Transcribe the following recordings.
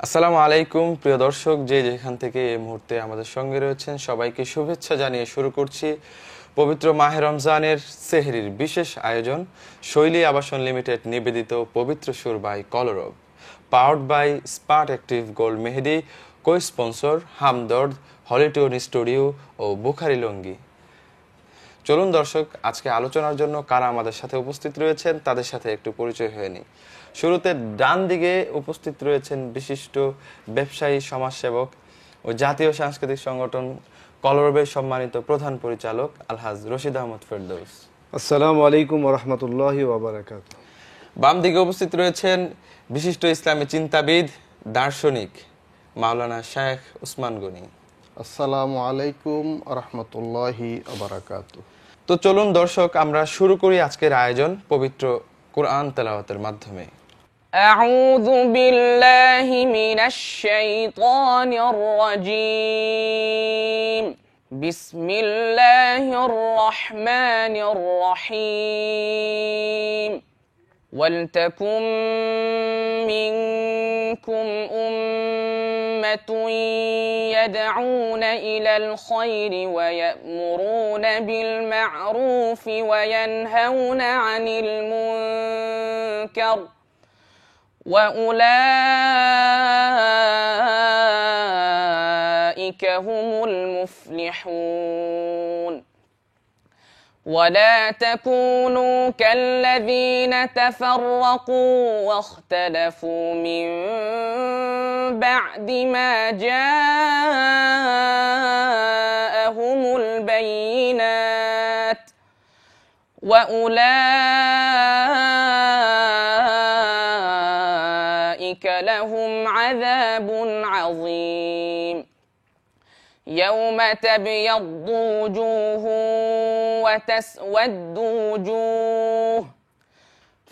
আসসালামু আলাইকুম প্রিয় দর্শক, যে যেখান থেকে এই মুহূর্তে আমাদের সঙ্গে রয়েছেন সবাইকে শুভেচ্ছা জানিয়ে শুরু করছি পবিত্র মাহে রমজানের সেহরির বিশেষ আয়োজন শৈলী আবাসন লিমিটেড নিবেদিত পবিত্র সুর by Kolorob, powered by smart active gold Mehedi, co sponsor Hamdard, Holitune studio ও বুখারি লুঙ্গি। চলুন দর্শক, আজকে আলোচনার জন্য কারা আমাদের সাথে উপস্থিত রয়েছেন তাদের সাথে একটু পরিচয় হয়ে নিই। শুরুতে ডান দিকে উপস্থিত রয়েছেন বিশিষ্ট ব্যবসায়ী, সমাজসেবক ও জাতীয় সাংস্কৃতিক সংগঠন কলরবের সম্মানিত প্রধান পরিচালক আলহাজ রশিদ আহমদ ফেরদৌস। আসসালামু আলাইকুম ওয়া রাহমাতুল্লাহি ওয়া বারাকাতুহু। বাম দিকে উপস্থিত রয়েছেন বিশিষ্ট ইসলামী চিন্তাবিদ, দার্শনিক মাওলানা শেখ উসমান গনি। আসসালামু আলাইকুম ওয়া রাহমাতুল্লাহি ওয়া বারাকাতুহু। তো চলুন দর্শক, আমরা শুরু করি আজকের আয়োজন পবিত্র কুরআন তেলাওয়াতের মাধ্যমে। আউযু বিল্লাহি মিনাশ শাইতানির রাজীম। বিসমিল্লাহির রহমানির রহিম। ওয়ালতাকুম মিনকুম উম্মাতুন ইয়াদউনা ইলাল খায়রি ওয়া ইয়া'মুরুনা বিল মা'রুফি ওয়া ইয়ানহাউনা আনিল মুনকার ওয়া উলাইকা হুমুল মুফলিহুন। ولا تكونوا كالذين تفرقوا واختلفوا من بعد ما جاءهم البينات وأولئك لهم عذاب عظيم. يوم تبيض وجوه وتسود وجوه،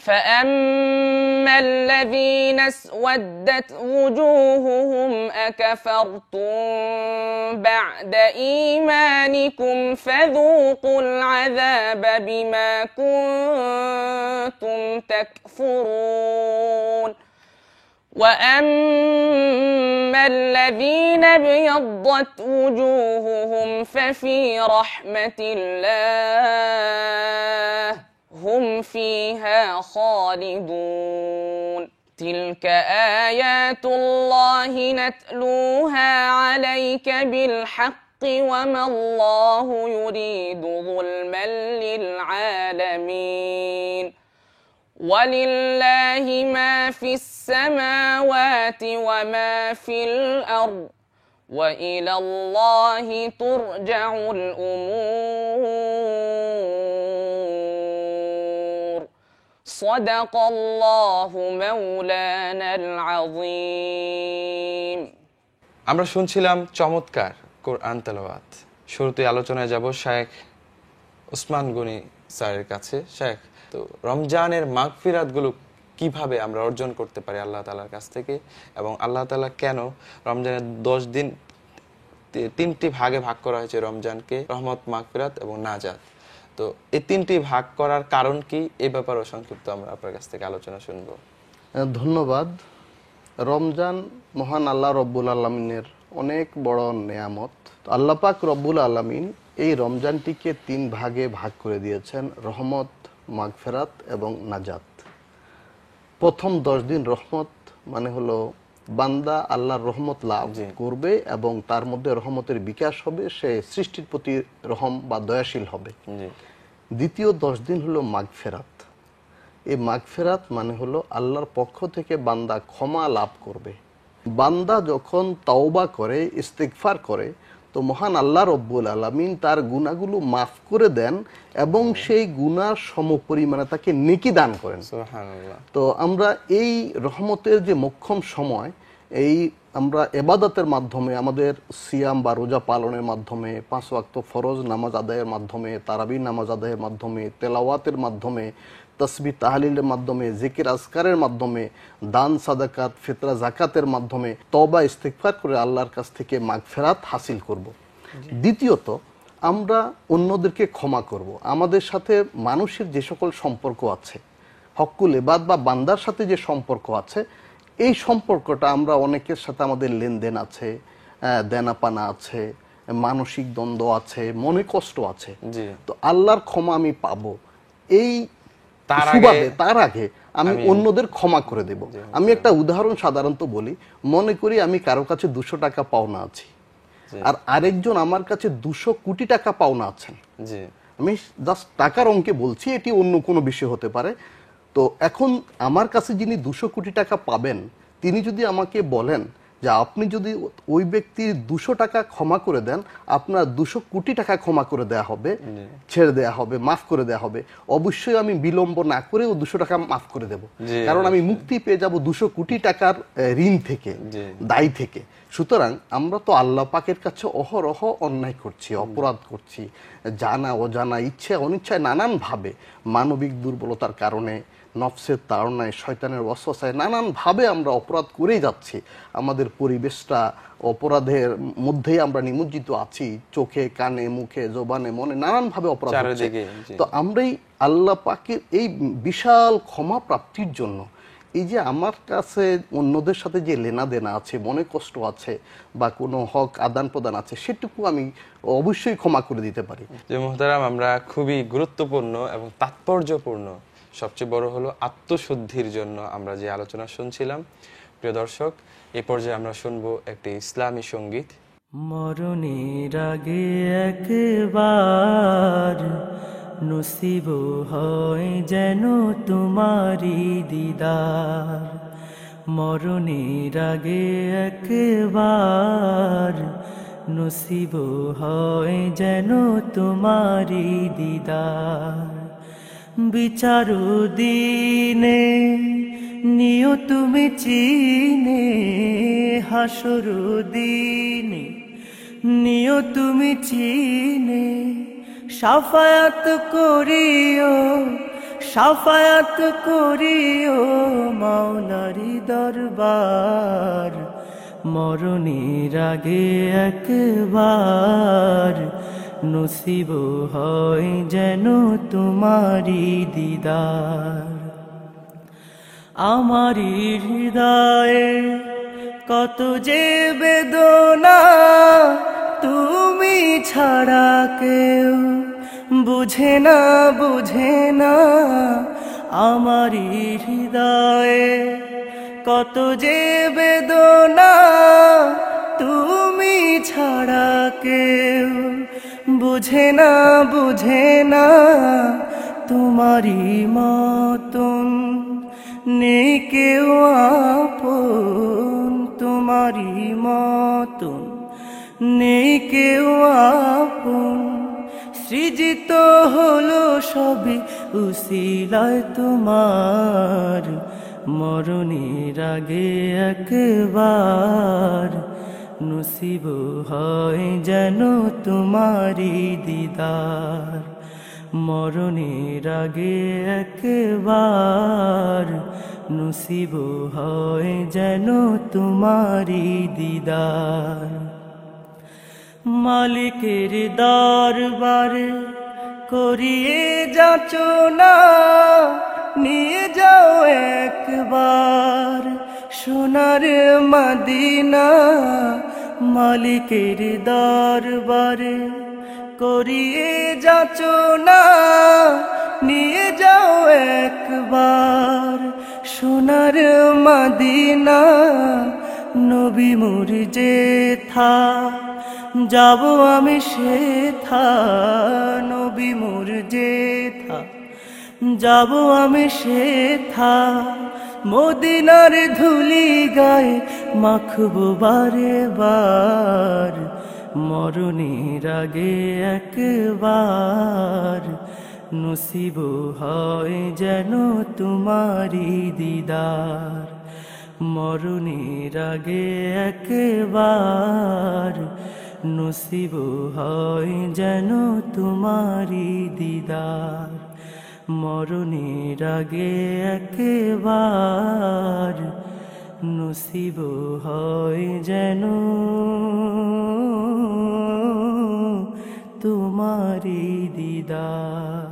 فأما الذين اسودت وجوههم أكفرتم بعد إيمانكم فذوقوا العذاب بما كنتم تكفرون. وأما الذين ابيضت وجوههم ففي رحمة الله هم فيها خالدون. تلك آيات الله نتلوها عليك بالحق وما الله يريد ظلما للعالمين. ولله ما في السماوات وما في الأرض وإلى الله ترجع الأمور. صدق الله مولانا العظيم. আমরা শুনছিলাম চমৎকার কোরআন তেলাওয়াত। শুরুতে আলোচনায় যাব শেখ উসমান গনি স্যারের কাছে। শেখ, তো রমজানের মাগফিরাত গুলো কিভাবে আমরা অর্জন করতে পারি আল্লাহ তাআলার কাছ থেকে, এবং আল্লাহ তাআলা কেন রমজানের 10 দিন তিনটি ভাগে ভাগ করা হয়েছে রমজানকে, রহমত, মাগফিরাত এবং নাজাত। তো এই তিনটি ভাগ করার কারণ কি, এই ব্যাপারে সংক্ষিপ্ত আমরা আপনার কাছ থেকে আলোচনা শুনবো। ধন্যবাদ। রমজান মহান আল্লাহ রব্বুল আলামিনের অনেক বড় নেয়ামত। আল্লাহ পাক রব্বুল আলামিন এই রমজানটিকে 3 ভাগে ভাগ করে দিয়েছেন, রহমত, মাগফিরাত এবং নাজাত। প্রথম 10 দিন রহমত মানে হলো বান্দা আল্লাহর রহমত লাভ করবে এবং তার মধ্যে রহমতের বিকাশ হবে, সে সৃষ্টির প্রতি রহম বা দয়াশীল হবে। দ্বিতীয় 10 দিন হলো মাগফিরাত। এই মাগফিরাত মানে হলো আল্লাহর পক্ষ থেকে বান্দা ক্ষমা লাভ করবে। বান্দা যখন তাওবা করে, ইস্তিগফার করে, তো মহান আল্লাহ রব্বুল আলামিন তার গুনাহগুলো মাফ করে দেন এবং সেই গুনার সমপরিমাণে তাকে নেকি দান করেন। সুবহানাল্লাহ। তো আমরা এই রহমতের যে মোক্ষম সময়, এই আমরা ইবাদতের মাধ্যমে, আমাদের সিয়াম বা রোজা পালনের মাধ্যমে, 5 ওয়াক্ত ফরজ নামাজ আদায়ের মাধ্যমে, তারাবি নামাজ আদায়ের মাধ্যমে, তেলাওয়াতের মাধ্যমে, তসবিহ তাহলিলের মাধ্যমে, জিকির আজকারের মাধ্যমে, দান সাদাকাত, ফিতরা জাকাতের মাধ্যমে তওবা ইস্তিগফার করে আল্লাহর কাছ থেকে মাগফিরাত হাসিল করব। দ্বিতীয়ত, আমরা অন্যদেরকে ক্ষমা করব। আমাদের সাথে মানুষের যে সকল সম্পর্ক আছে, হক্কুল ইবাদ বা বান্দার সাথে যে সম্পর্ক আছে, এই সম্পর্কটা আমরা অনেকের সাথে আমাদের লেনদেন আছে, দেনাপানা আছে, মানসিক দ্বন্দ্ব আছে, মনে কষ্ট আছে। জি। তো আল্লাহর ক্ষমা আমি পাবো, এই তার তার আগে আমি অন্যদের ক্ষমা করে দেব। আমি একটা উদাহরণ সাধারণত বলি, মনে করি আমি কারো কাছে 200 টাকা পাওনা আছি, আর আরেকজন আমার কাছে 200 কোটি টাকা পাওনা আছেন। জি। আমি জাস্ট টাকার অঙ্কে বলছি, এটি অন্য কোনো বিষয় হতে পারে। তো এখন আমার কাছে যিনি 200 কোটি টাকা পাবেন, তিনি যদি আমাকে বলেন যে আপনি যদি ওই ব্যক্তির 200 টাকা ক্ষমা করে দেন, আপনার 200 কোটি টাকা ক্ষমা করে দেয়া হবে, ছেড়ে দেয়া হবে, মাফ করে দেয়া হবে, অবশ্যই আমি বিলম্ব না করে ও 200 টাকা মাফ করে দেব। কারণ আমি মুক্তি পেয়ে যাব 200 কোটি টাকার ঋণ থেকে, দায় থেকে। সুতরাং আমরা তো আল্লাহ পাকের কাছে অহরহ অন্যায় করছি, অপরাধ করছি, জানা অজানা, ইচ্ছে অনিচ্ছায়, নানানভাবে, মানবিক দুর্বলতার কারণে, নফসের তাড়নায়, শয়তানের ওয়াসওয়াসায় নানানভাবে আমরা অপরাধ করেই যাচ্ছি। আমাদের পরিবেশটা অপরাধের মধ্যেই আমরা নিমজ্জিত আছি, চোখে, কানে, মুখে, জবানে, মনে নানানভাবে অপরাধ হচ্ছে। তো আমরাই আল্লাহ পাকের এই বিশাল ক্ষমা প্রাপ্তির জন্য, এই যে আমার কাছে অন্যদের সাথে যে লেনা দেনা আছে, মনে কষ্ট আছে, বা কোনো হক আদান প্রদান আছে, সেটুকু আমি অবশ্যই ক্ষমা করে দিতে পারি। যে মুহতারাম, আমরা খুবই গুরুত্বপূর্ণ এবং তাৎপর্যপূর্ণ, সবচেয়ে বড় হলো আত্মশুদ্ধির জন্য আমরা যে আলোচনা শুনছিলাম। প্রিয় দর্শক, এই পর্যায়ে আমরা শুনবো একটি ইসলামী সঙ্গীত। মরণের আগে একবার নসিব হয় যেন তোমারি দিদার, মরণের আগে একবার নসিব হয় যেন তোমারি দিদার। বিচার দিনে নিও তুমি চিনে, হাসর দিনে নিও তুমি চিনে, শাফায়াত করিও, শাফায়াত করিও মাওলারি দরবার। মরণের আগে একবার নসিব হয় যেন তোমারি দিদার। আমারি হৃদয়ে কত যে বেদনা, তুমি ছাড়া কেউ বুঝে না, বুঝে না। আমারি হৃদয়ে কত যে বেদনা, তুমি ছাড়া কেউ বুঝে না, বুঝে না। তোমারি মতন নেই কেউ আপন, তোমারি মতন নেই কেউ আপন। সৃজিত হলো সবই উসিলায় তোমার, মরণের আগে একবার নসিব হয় যেন তোমারি দিদার। মরণের আগে একবার নসিব হয় যেন তোমারি দিদার। মালিকের দরবারে করিয়ে যাচনা, নিয়ে যাও একবার সোনার মদিনা। মালিকের দরবারে করিয়ে যাচনা, নিয়ে যাও একবার সোনার মদিনা। নবী মোর যেথা যাব আমি সেথা, নবী মোর যেথা যাব আমি সেথা। মদিনার ধুলি গায়ে মাখবো বারে বার, মরণের আগে একবার নসিব হয় যেন তোমারি দিদার। মরণের আগে একবার নসিব হয় যেন তোমারি দিদার। মরণের আগে একবার নসিব হয় যেন তোমারি দিদার।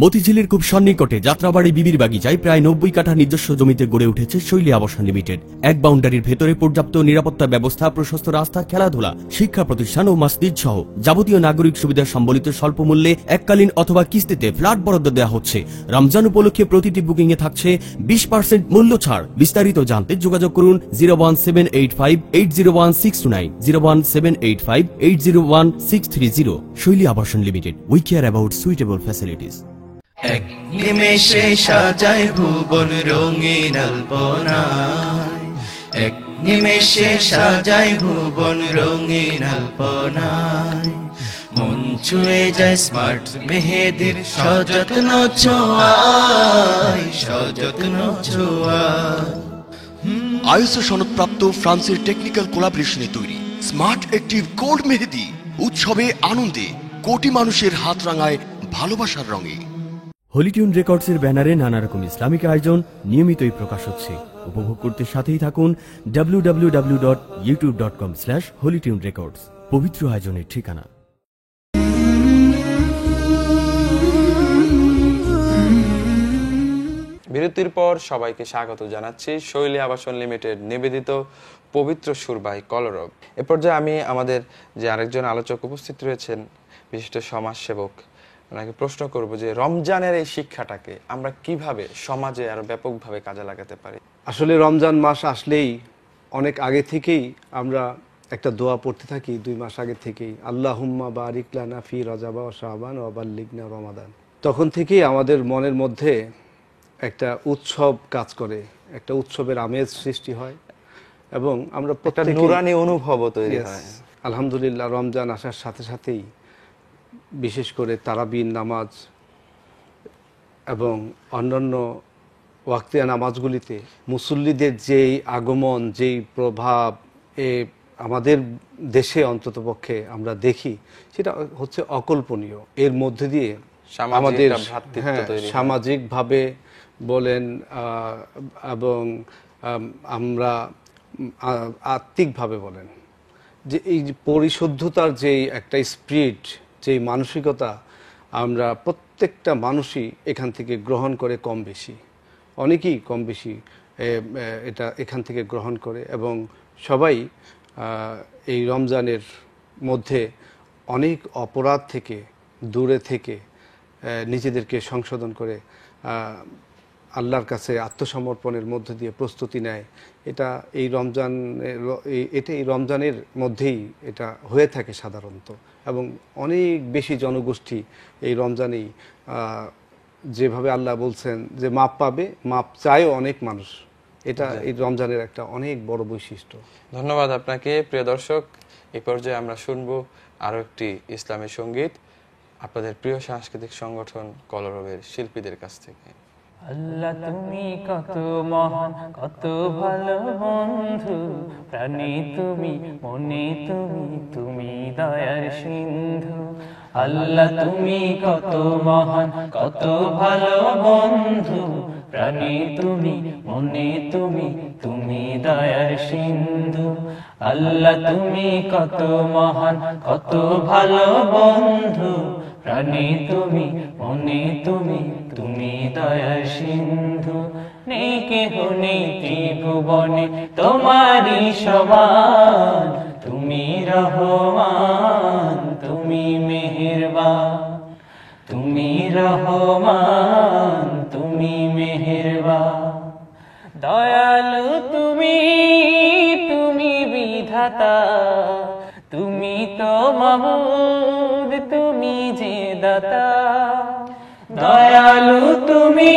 মতিঝিলের খুব সন্নিকটে যাত্রাবাড়ি বিবির বাগিচায় প্রায় 90 কাঠা নিজস্ব জমিতে গড়ে উঠেছে শৈলী আবাসন লিমিটেড। এক বাউন্ডারির ভেতরে পর্যাপ্ত নিরাপত্তা ব্যবস্থা, প্রশস্ত রাস্তা, খেলাধুলা, শিক্ষা প্রতিষ্ঠান ও মসজিদ সহ যাবতীয় নাগরিক সুবিধা সম্বলিত স্বল্প মূল্যে এককালীন অথবা কিস্তিতে ফ্ল্যাট বরাদ্দ দেওয়া হচ্ছে। রমজান উপলক্ষে প্রতিটি বুকিং এ থাকছে 20% মূল্য ছাড়। বিস্তারিত জানতে যোগাযোগ করুন 01785801629, 01785801630। শৈলী আবাসন limited, we care about suitable facilities. এক নিমেষে সাজায় ভুবন রঙিন আলপনায়, এক নিমেষে সাজায় ভুবন রঙিন আলপনায়। মন ছুঁয়ে যায় স্মার্ট মেহেদির সযত্ন ছোঁয়ায়, সযত্ন ছোঁয়ায়। আইএসও সনদপ্রাপ্ত ফ্রান্সের টেকনিক্যাল কোলাবরেশনে তৈরি স্মার্ট অ্যাক্টিভ গোল্ড মেহেদি উৎসবে আনন্দে কোটি মানুষের হাত রাঙায় ভালোবাসার রঙে। হলিটিউন রেকর্ডসের ব্যানারে নানা রকম ইসলামিক আয়োজন নিয়মিতই প্রকাশ হচ্ছে। উপভোগ করতে সাথেই থাকুন www.youtube.com/holytunerecords, পবিত্র আয়োজনের ঠিকানা। বিরতির পর সবাইকে স্বাগত জানাচ্ছি শৈলী আবাসন লিমিটেড নিবেদিত পবিত্র সুর বাই কলরব। এ পর্যায়ে আমি আমাদের যে আরেকজন আলোচক উপস্থিত রয়েছেন, বিশিষ্ট সমাজসেবক, ওনাকে প্রশ্ন করব যে রমজানের এই শিক্ষাটাকে আমরা কিভাবে সমাজে আরো ব্যাপকভাবে কাজে লাগাতে পারি। আসলে রমজান মাস আসলেই অনেক আগে থেকেই আমরা একটা দোয়া পড়তে থাকি, 2 মাস আগে থেকেই, আল্লাহুম্মা বারিক লানা ফি রজব ওয়া শাবান ওয়া বাল্লিগনা রমাদান। তখন থেকেই আমাদের মনের মধ্যে একটা উৎসব কাজ করে, একটা উৎসবের আমেজ সৃষ্টি হয় এবং আমরা প্রত্যেকটা নূরানি অনুভবও তৈরি হয়। আলহামদুলিল্লাহ, রমজান আসার সাথে সাথেই বিশেষ করে তারাবির নামাজ এবং অন্যান্য ওয়াক্তিয়া নামাজগুলিতে মুসল্লিদের যেই আগমন, যেই প্রভাব আমাদের দেশে অন্ততপক্ষে আমরা দেখি, সেটা হচ্ছে অকল্পনীয়। এর মধ্যে দিয়ে আমাদের সামাজিকভাবে বলেন এবং আমরা আত্মিকভাবে বলেন যে এই পরিশুদ্ধতার যেই একটা স্পিরিট, যেই মানসিকতা আমরা প্রত্যেকটা মানুষই এখান থেকে গ্রহণ করে, কম বেশি, অনেকেই কম বেশি এটা এখান থেকে গ্রহণ করে এবং সবাই এই রমজানের মধ্যে অনেক অপরাধ থেকে দূরে থেকে নিজেদেরকে সংশোধন করে আল্লাহর কাছে আত্মসমর্পণের মধ্য দিয়ে প্রস্তুতি নেয়। এটা এই রমজানের মধ্যেই এটা হয়ে থাকে সাধারণত, এবং অনেক বেশি জনগোষ্ঠী এই রমজানেই যেভাবে আল্লাহ বলছেন যে মাপ পাবে, মাপ চায়ও অনেক মানুষ। এটা এই রমজানের একটা অনেক বড় বৈশিষ্ট্য। ধন্যবাদ আপনাকে। প্রিয় দর্শক, এই পর্যায়ে আমরা শুনবো আরো একটি ইসলামী সঙ্গীত আপনাদের প্রিয় সাংস্কৃতিক সংগঠন কলরবের শিল্পীদের কাছ থেকে। আল্লাহ তুমি কত মহান, কত ভালো বন্ধু, প্রাণে তুমি, মনে তুমি, তুমি দয়ার সিন্ধু। আল্লাহ তুমি কত মহান, কত ভালো বন্ধু, প্রাণে তুমি, মনে তুমি, তুমি দয়ার সিন্ধু। আল্লাহ তুমি কত মহান, কত ভালো বন্ধু, প্রাণে তুমি, মনে তুমি, তুমি দয়ার সিন্ধু। নেই কেহ নেই ত্রিভুবনে তোমারি সমান, তুমি রহমান, তুমি মেহেরবান, তুমি রহমান, তুমি মেহেরবান। দয়ালু তুমি, তুমি বিধাতা, তুমি তো মাবুদ, তুমি যে দাতা। দয়ালু তুমি,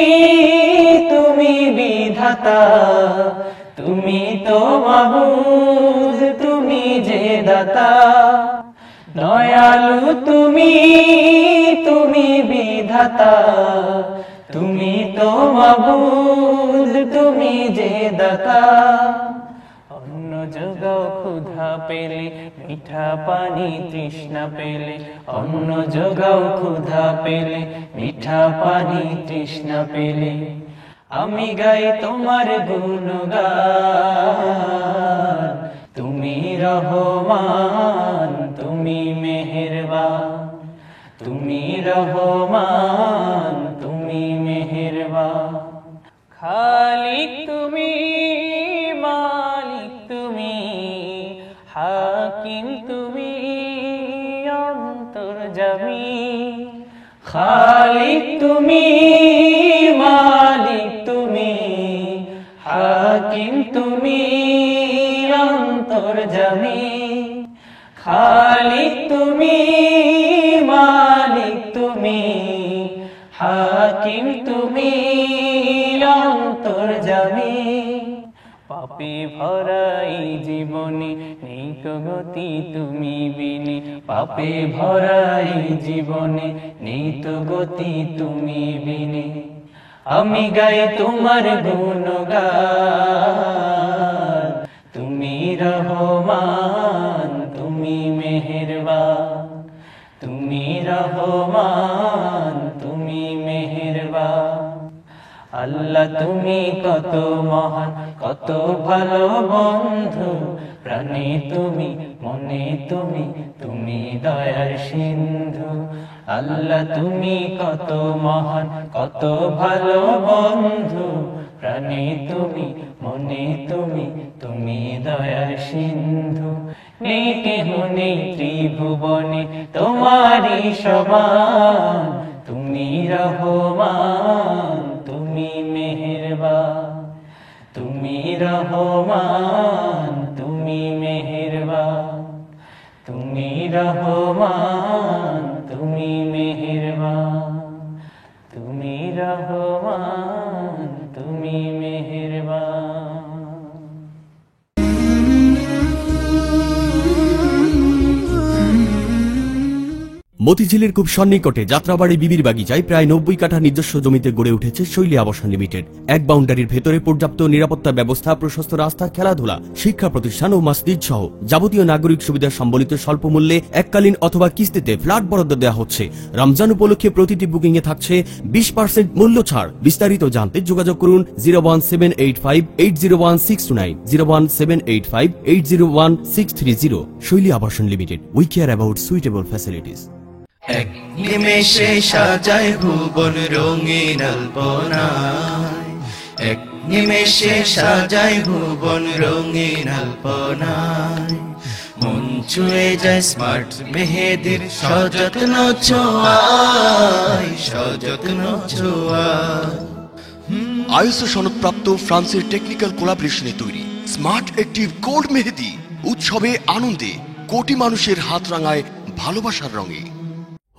তুমি বিধাতা, তুমি তো মাবুদ, তুমি যে দাতা। দয়ালু তুমি, তুমি বিধাতা, তুমি তো মাবুদ, তুমি যে দাতা। অন্ন যোগাও ক্ষুধা পেলে, মিঠা পানি তৃষ্ণা পেলে, অন্ন যোগাও ক্ষুধা পেলে, মিঠা পানি তৃষ্ণা পেলে। আমি গাই তোমার গুণগান। তুমি রহমান, তুমি মেহেরবান, তুমি রহমান, তুমি মেহেরবান। খালিক তুমি, মালিক তুমি, হাকিম তুমি, অন্তর্যামী। খালিক তুমি, মালিক তুমি, হাকিম তুমি, অন্তর্যামী। খালিক তুমি, মালিক তুমি, হাকিম তুমি, অন্তর্যামী। পাপে ভরাই জীবনে নেই তো গতি তুমি বিনে, পাপে ভরাই জীবনে নেই তো গতি তুমি বিনে। আমি গাই তোমার গুণগান। তুমি রহমান, তুমি মেহেরবান, তুমি রহমান, তুমি মেহেরবান। আল্লাহ তুমি কত মহান, কত ভালো বন্ধু, প্রাণে তুমি, মনে তুমি, তুমি দয়ার সিন্ধু। আল্লাহ তুমি কত মহান, কত ভালো বন্ধু, প্রাণে তুমি, মনে তুমি, তুমি দয়ার সিন্ধু। নেই কেহ নেই ত্রিভুবনে তোমারই সমান, তুমি রহমান, তুমি মেহেরবান, তুমি রহমান, তুমি মেহেরবান, তুমি রহমান, তুমি মেহেরবান, তুমি রহমান, তুমি মেহেরবান। মতিঝিলের খুব সন্নিকটে যাত্রাবাড়ি বিবির বাগিচায় প্রায় 90 কাঠা নিজস্ব জমিতে গড়ে উঠেছে শৈলী আবাসন লিমিটেড। এক বাউন্ডারির ভেতরে পর্যাপ্ত নিরাপত্তা ব্যবস্থা, প্রশস্ত রাস্তা, খেলাধুলা, শিক্ষা প্রতিষ্ঠান ও মসজিদ সহ যাবতীয় নাগরিক সুবিধা সম্বলিত স্বল্প মূল্যে এককালীন অথবা কিস্তিতে ফ্ল্যাট বরাদ্দ দেওয়া হচ্ছে। রমজান উপলক্ষে প্রতিটি বুকিং এ থাকছে 20% মূল্য ছাড়। বিস্তারিত জানতে যোগাযোগ করুন 01785801629, 01785801630। শৈলী আবাসন limited, we care about suitable facilities. এক নিমেষে সাজায় ভুবন রঙিন আলপনায়, এক নিমেষে সাজায় ভুবন রঙিন আলপনায়। মন ছুঁয়ে যায় স্মার্ট মেহেদির সযত্ন ছোঁয়ায়, সযত্ন ছোঁয়ায়। আইএসও সনদপ্রাপ্ত ফ্রান্সের টেকনিক্যাল কোলাবরেশনে তৈরি স্মার্ট অ্যাক্টিভ গোল্ড মেহেদি উৎসবে আনন্দে কোটি মানুষের হাত রাঙায় ভালোবাসার রঙে।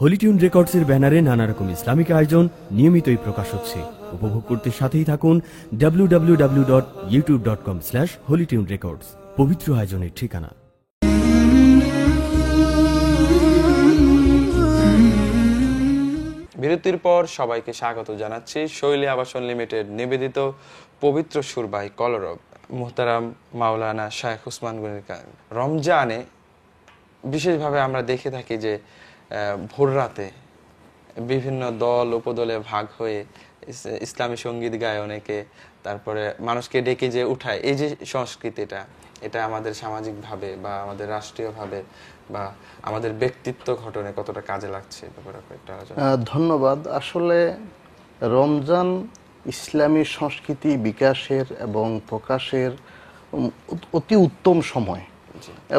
হলিটিউন রেকর্ডসের ব্যানারে নানা রকম ইসলামিক আয়োজন নিয়মিতই প্রকাশ হচ্ছে। উপভোগ করতে সাথেই থাকুন www.youtube.com/holytunerecords, পবিত্র আয়োজনের ঠিকানা। বিরতির পর সবাইকে স্বাগত জানাচ্ছি শৈলী আবাসন লিমিটেড নিবেদিত পবিত্র সুর বাই কলরব মুহতারাম মাওলানা শায়েখ উসমান গনির কায়ুম। রমজানে বিশেষভাবে আমরা দেখে থাকি যে ভোর রাতে বিভিন্ন দল উপদলে ভাগ হয়ে ইসলামী সঙ্গীত গায় অনেকে, তারপরে মানুষকে ডেকে যে উঠায়, এই যে সংস্কৃতিটা, এটা আমাদের সামাজিকভাবে বা আমাদের রাষ্ট্রীয়ভাবে বা আমাদের ব্যক্তিত্ব গঠনে কতটা কাজে লাগছে ব্যাপারে একটা আলোচনা। ধন্যবাদ। আসলে রমজান ইসলামী সংস্কৃতি বিকাশের এবং প্রকাশের অতি উত্তম সময়,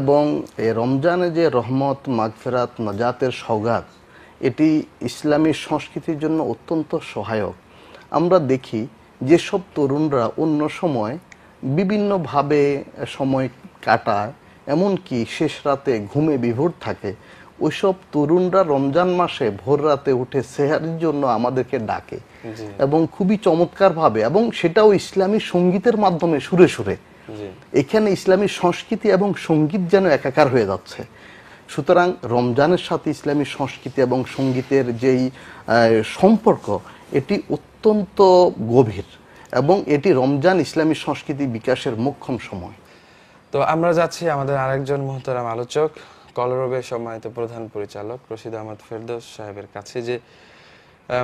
এবং এই রমজানে যে রহমত, মাগফিরাত, নাজাতের সওগাত, এটি ইসলামী সংস্কৃতির জন্য অত্যন্ত সহায়ক। আমরা দেখি যেসব তরুণরা অন্য সময় বিভিন্নভাবে সময় কাটায়, এমনকি শেষ রাতে ঘুমে বিভোর থাকে, ওইসব তরুণরা রমজান মাসে ভোর রাতে উঠে সেহরির জন্য আমাদেরকে ডাকে, এবং খুবই চমৎকারভাবে, এবং সেটাও ইসলামী সঙ্গীতের মাধ্যমে সুরে সুরে। এখানে ইসলামী সংস্কৃতি এবং সঙ্গীত যেন একাকার হয়ে যাচ্ছে। সুতরাং রমজানের সাথে ইসলামী সংস্কৃতি এবং সঙ্গীতের যেই সম্পর্ক, এটি অত্যন্ত গভীর, এবং এটি রমজান ইসলামী সংস্কৃতি বিকাশের মোক্ষম সময়। তো আমরা যাচ্ছি আমাদের আরেকজন মুহতারাম আলোচক, কলরবের সম্মানিত প্রধান পরিচালক রশিদ আহমদ ফেরদৌস সাহেবের কাছে। যে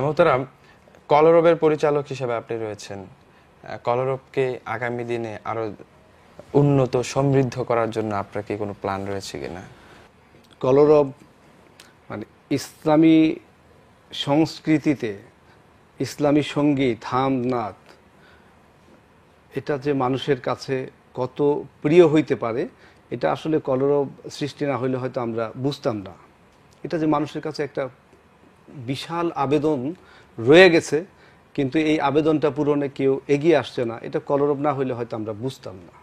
মুহতারাম, কলরবের পরিচালক হিসেবে আপনি রয়েছেন, কলরবকে আগামী দিনে আরো উন্নত সমৃদ্ধ করার জন্য আপনার কি কোনো প্ল্যান রয়েছে কিনা? কলরব মানে ইসলামী সংস্কৃতিতে ইসলামী সঙ্গীত, হামদ, নাত, এটা যে মানুষের কাছে কত প্রিয় হইতে পারে, এটা আসলে কলরব সৃষ্টি না হইলে হয়তো আমরা বুঝতাম না। এটা যে মানুষের কাছে একটা বিশাল আবেদন রয়ে গেছে, কিন্তু এই আবেদনটা পূরণে কেউ এগিয়ে আসছে না, এটা কলরব না হইলে হয়তো আমরা বুঝতাম না।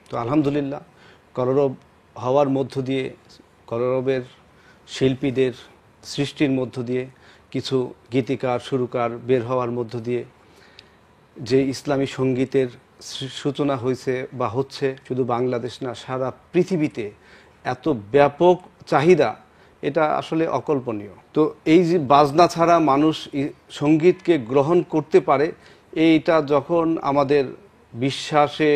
তো আলহামদুলিল্লাহ, কলরব হওয়ার মধ্য দিয়ে, কলরবের শিল্পীদের সৃষ্টির মধ্য দিয়ে, কিছু গীতিকার সুরকার বের হওয়ার মধ্য দিয়ে যে ইসলামী সঙ্গীতের সূচনা হয়েছে বা হচ্ছে, শুধু বাংলাদেশ না, সারা পৃথিবীতে এত ব্যাপক চাহিদা, এটা আসলে অকল্পনীয়। তো এই যে বাজনা ছাড়া মানুষ সঙ্গীতকে গ্রহণ করতে পারে, এইটা যখন আমাদের বিশ্বাসে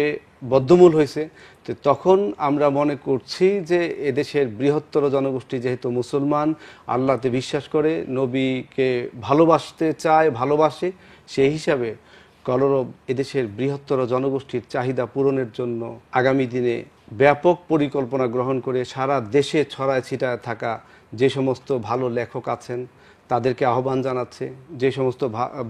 বদ্ধমূল হয়েছে, তো তখন আমরা মনে করছি যে এদেশের বৃহত্তর জনগোষ্ঠী যেহেতু মুসলমান, আল্লাহতে বিশ্বাস করে, নবীকে ভালোবাসতে চায়, ভালোবাসে, সেই হিসাবে কলরব এদেশের বৃহত্তর জনগোষ্ঠীর চাহিদা পূরণের জন্য আগামী দিনে ব্যাপক পরিকল্পনা গ্রহণ করে সারা দেশে ছড়ায় ছিটায় থাকা যে সমস্ত ভালো লেখক আছেন তাদেরকে আহ্বান জানাচ্ছে, যে সমস্ত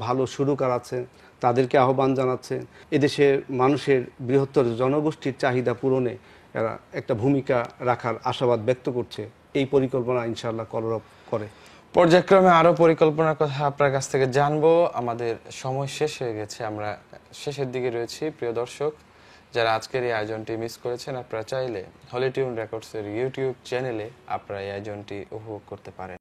ভালো সুরকার আছেন তাদেরকে আহ্বান জানাচ্ছে, এদেশের মানুষের বৃহত্তর জনগোষ্ঠীর চাহিদা পূরণে এরা একটা ভূমিকা রাখার আশাবাদ ব্যক্ত করছে। এই পরিকল্পনা ইনশাআল্লাহ কলরব করে। পর্যায়ক্রমে আরো পরিকল্পনার কথা আপনার কাছ থেকে জানবো। আমাদের সময় শেষ হয়ে গেছে, আমরা শেষের দিকে রয়েছি। প্রিয় দর্শক, যারা আজকের এই আয়োজনটি মিস করেছেন, আপনারা চাইলে হলিটিউন রেকর্ডসের ইউটিউব চ্যানেলে আপনারা এই আয়োজনটি উপভোগ করতে পারেন।